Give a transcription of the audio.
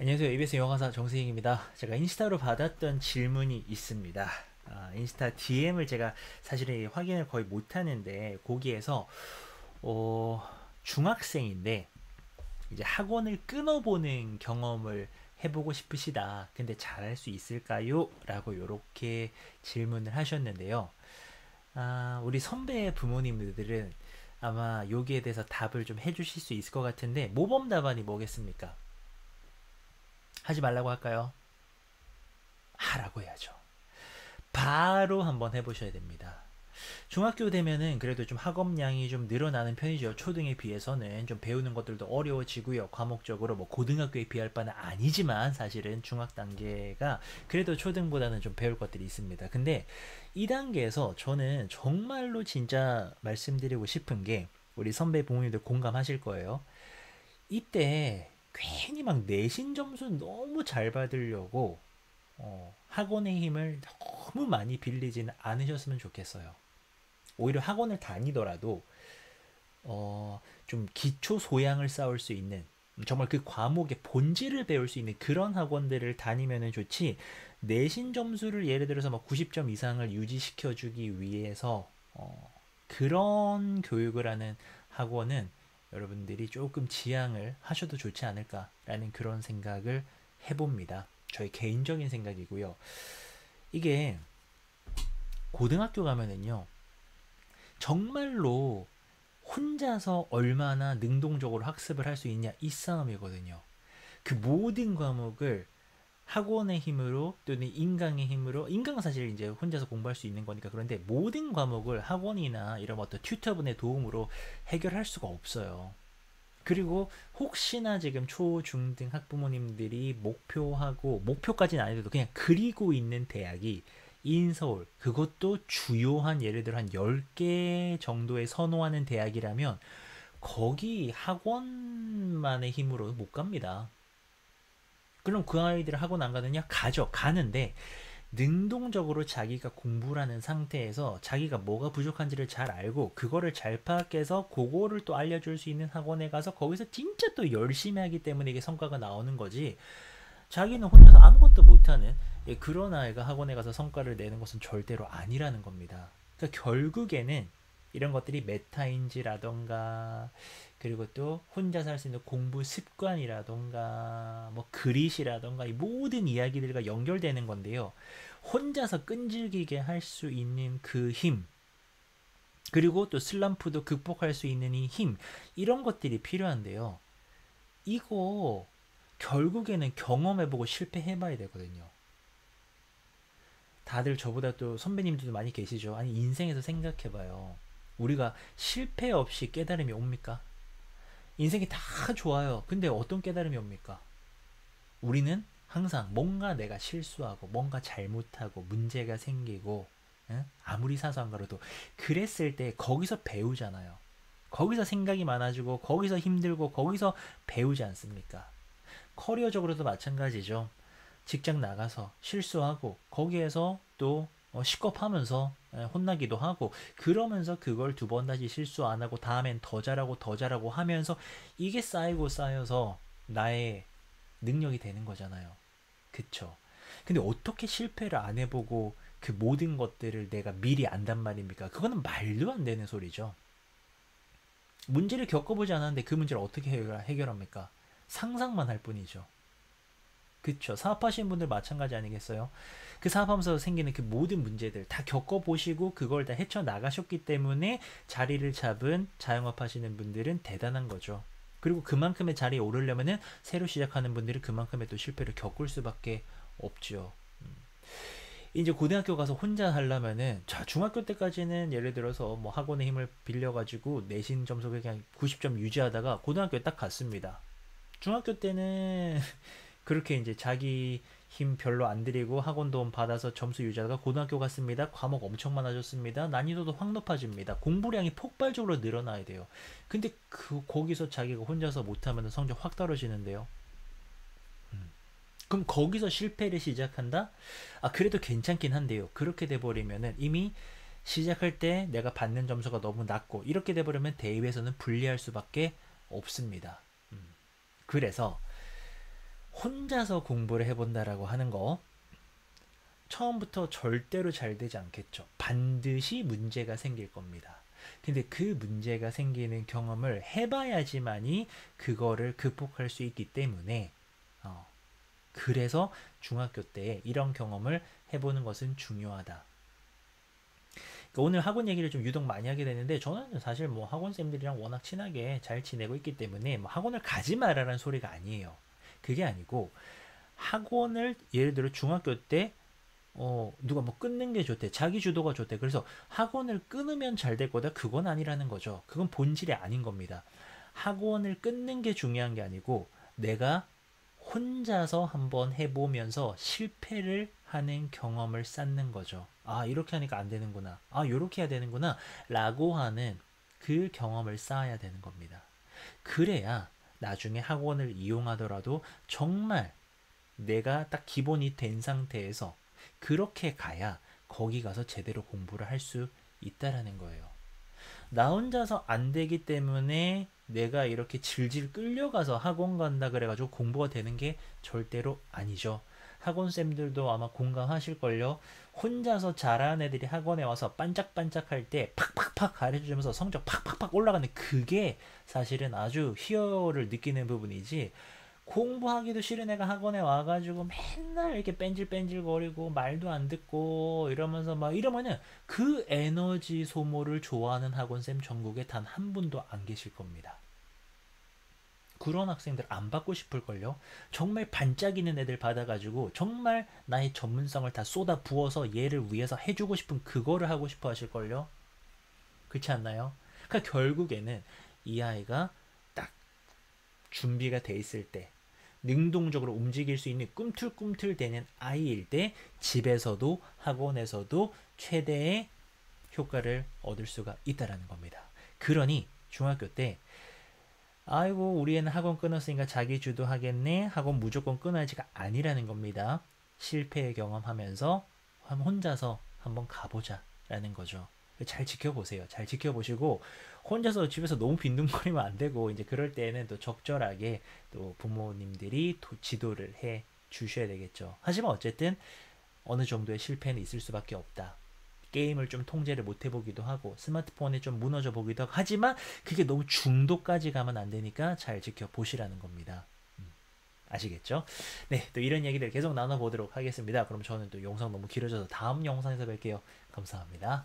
안녕하세요. ABS 영어강사 정승익입니다. 제가 인스타로 받았던 질문이 있습니다. 인스타 DM을 제가 사실은 확인을 거의 못하는데 거기에서 중학생인데 이제 학원을 끊어보는 경험을 해보고 싶으시다. 근데 잘할 수 있을까요? 라고 이렇게 질문을 하셨는데요. 우리 선배 부모님들은 아마 여기에 대해서 답을 좀 해주실 수 있을 것 같은데 모범 답안이 뭐겠습니까? 하지 말라고 할까요? 하라고 해야죠. 바로 한번 해보셔야 됩니다. 중학교 되면은 그래도 좀 학업량이 좀 늘어나는 편이죠. 초등에 비해서는 좀 배우는 것들도 어려워지고요. 과목적으로 뭐 고등학교에 비할 바는 아니지만 사실은 중학 단계가 그래도 초등보다는 좀 배울 것들이 있습니다. 근데 이 단계에서 저는 정말로 진짜 말씀드리고 싶은 게 우리 선배 부모님들 공감하실 거예요. 이때 괜히 막 내신 점수 너무 잘 받으려고 학원의 힘을 너무 많이 빌리지는 않으셨으면 좋겠어요. 오히려 학원을 다니더라도 좀 기초 소양을 쌓을 수 있는 정말 그 과목의 본질을 배울 수 있는 그런 학원들을 다니면 좋지, 내신 점수를 예를 들어서 막 90점 이상을 유지시켜주기 위해서 그런 교육을 하는 학원은 여러분들이 조금 지양을 하셔도 좋지 않을까라는 그런 생각을 해봅니다. 저의 개인적인 생각이고요. 이게 고등학교 가면은요, 정말로 혼자서 얼마나 능동적으로 학습을 할 수 있냐 이 싸움이거든요. 그 모든 과목을 학원의 힘으로 또는 인강의 힘으로, 인강은 사실 이제 혼자서 공부할 수 있는 거니까 그런데 모든 과목을 학원이나 이런 어떤 튜터분의 도움으로 해결할 수가 없어요. 그리고 혹시나 지금 초, 중, 등 학부모님들이 목표하고, 목표까지는 아니어도 그냥 그리고 있는 대학이 인서울, 그것도 주요한 예를 들어 한 10개 정도의 선호하는 대학이라면 거기 학원만의 힘으로 못 갑니다. 그럼 그 아이들 학원 안 가느냐? 가죠. 가는데 능동적으로 자기가 공부를 하는 상태에서 자기가 뭐가 부족한지를 잘 알고 그거를 잘 파악해서 그거를 또 알려줄 수 있는 학원에 가서 거기서 진짜 또 열심히 하기 때문에 이게 성과가 나오는 거지, 자기는 혼자서 아무것도 못하는 그런 아이가 학원에 가서 성과를 내는 것은 절대로 아니라는 겁니다. 그러니까 결국에는 이런 것들이 메타인지라던가 그리고 또 혼자 살 수 있는 공부 습관이라던가 뭐 그릿이라던가 이 모든 이야기들과 연결되는 건데요. 혼자서 끈질기게 할 수 있는 그 힘, 그리고 또 슬럼프도 극복할 수 있는 이 힘, 이런 것들이 필요한데요. 이거 결국에는 경험해보고 실패해봐야 되거든요. 다들 저보다 또 선배님들도 많이 계시죠. 아니, 인생에서 생각해봐요. 우리가 실패 없이 깨달음이 옵니까? 인생이 다 좋아요. 근데 어떤 깨달음이 옵니까? 우리는 항상 뭔가 내가 실수하고 뭔가 잘못하고 문제가 생기고, 응? 아무리 사소한 거라도 그랬을 때 거기서 배우잖아요. 거기서 생각이 많아지고 거기서 힘들고 거기서 배우지 않습니까? 커리어적으로도 마찬가지죠. 직장 나가서 실수하고 거기에서 또 식겁하면서 혼나기도 하고, 그러면서 그걸 두 번 다시 실수 안 하고 다음엔 더 잘하고 더 잘하고 하면서 이게 쌓이고 쌓여서 나의 능력이 되는 거잖아요. 그쵸? 근데 어떻게 실패를 안 해보고 그 모든 것들을 내가 미리 안단 말입니까? 그거는 말도 안 되는 소리죠. 문제를 겪어보지 않았는데 그 문제를 어떻게 해결합니까? 상상만 할 뿐이죠. 그쵸. 사업하시는 분들 마찬가지 아니겠어요? 그 사업하면서 생기는 그 모든 문제들 다 겪어보시고 그걸 다 헤쳐나가셨기 때문에 자리를 잡은 자영업 하시는 분들은 대단한 거죠. 그리고 그만큼의 자리에 오르려면은 새로 시작하는 분들은 그만큼의 또 실패를 겪을 수밖에 없죠. 이제 고등학교 가서 혼자 하려면은, 자, 중학교 때까지는 예를 들어서 뭐 학원의 힘을 빌려가지고 내신 점수 그냥 90점 유지하다가 고등학교에 딱 갔습니다. 중학교 때는 그렇게 이제 자기 힘 별로 안 들이고 학원 도움 받아서 점수 유지하다가 고등학교 갔습니다. 과목 엄청 많아졌습니다. 난이도도 확 높아집니다. 공부량이 폭발적으로 늘어나야 돼요. 근데 거기서 자기가 혼자서 못하면 성적 확 떨어지는데요. 그럼 거기서 실패를 시작한다? 그래도 괜찮긴 한데요. 그렇게 돼버리면은 이미 시작할 때 내가 받는 점수가 너무 낮고 이렇게 돼버리면 대회에서는 불리할 수밖에 없습니다. 그래서 혼자서 공부를 해본다라고 하는 거 처음부터 절대로 잘 되지 않겠죠. 반드시 문제가 생길 겁니다. 근데 그 문제가 생기는 경험을 해봐야지만이 그거를 극복할 수 있기 때문에 그래서 중학교 때 이런 경험을 해보는 것은 중요하다. 그러니까 오늘 학원 얘기를 좀 유독 많이 하게 되는데 저는 사실 뭐 학원쌤들이랑 워낙 친하게 잘 지내고 있기 때문에 뭐 학원을 가지 말라는 소리가 아니에요. 그게 아니고 학원을 예를 들어 중학교 때 누가 뭐 끊는 게 좋대. 자기 주도가 좋대. 그래서 학원을 끊으면 잘 될 거다. 그건 아니라는 거죠. 그건 본질이 아닌 겁니다. 학원을 끊는 게 중요한 게 아니고 내가 혼자서 한번 해보면서 실패를 하는 경험을 쌓는 거죠. 아, 이렇게 하니까 안 되는구나. 아, 이렇게 해야 되는구나. 라고 하는 그 경험을 쌓아야 되는 겁니다. 그래야 나중에 학원을 이용하더라도 정말 내가 딱 기본이 된 상태에서 그렇게 가야 거기 가서 제대로 공부를 할 수 있다라는 거예요. 나 혼자서 안 되기 때문에 내가 이렇게 질질 끌려가서 학원 간다 그래가지고 공부가 되는 게 절대로 아니죠. 학원쌤들도 아마 공감하실걸요. 혼자서 잘하는 애들이 학원에 와서 반짝반짝할 때 팍팍팍 가르쳐주면서 성적 팍팍팍 올라가는 그게 사실은 아주 희열을 느끼는 부분이지, 공부하기도 싫은 애가 학원에 와가지고 맨날 이렇게 뺀질뺀질거리고 말도 안 듣고 이러면서 막 이러면은 그 에너지 소모를 좋아하는 학원쌤 전국에 단 한 분도 안 계실 겁니다. 그런 학생들 안 받고 싶을걸요? 정말 반짝이는 애들 받아가지고 정말 나의 전문성을 다 쏟아 부어서 얘를 위해서 해주고 싶은 그거를 하고 싶어 하실걸요? 그렇지 않나요? 그러니까 결국에는 이 아이가 딱 준비가 돼 있을 때 능동적으로 움직일 수 있는 꿈틀꿈틀대는 아이일 때 집에서도 학원에서도 최대의 효과를 얻을 수가 있다라는 겁니다. 그러니 중학교 때 아이고 우리 애는 학원 끊었으니까 자기 주도하겠네, 학원 무조건 끊어야지가 아니라는 겁니다. 실패의 경험하면서 혼자서 한번 가보자 라는 거죠. 잘 지켜보세요. 잘 지켜보시고 혼자서 집에서 너무 빈둥거리면 안 되고, 이제 그럴 때는 또 적절하게 또 부모님들이 지도를 해 주셔야 되겠죠. 하지만 어쨌든 어느 정도의 실패는 있을 수밖에 없다. 게임을 좀 통제를 못 해보기도 하고 스마트폰에 좀 무너져 보기도 하고, 하지만 그게 너무 중독까지 가면 안 되니까 잘 지켜보시라는 겁니다. 아시겠죠? 네, 또 이런 얘기들 계속 나눠보도록 하겠습니다. 그럼 저는 또 영상 너무 길어져서 다음 영상에서 뵐게요. 감사합니다.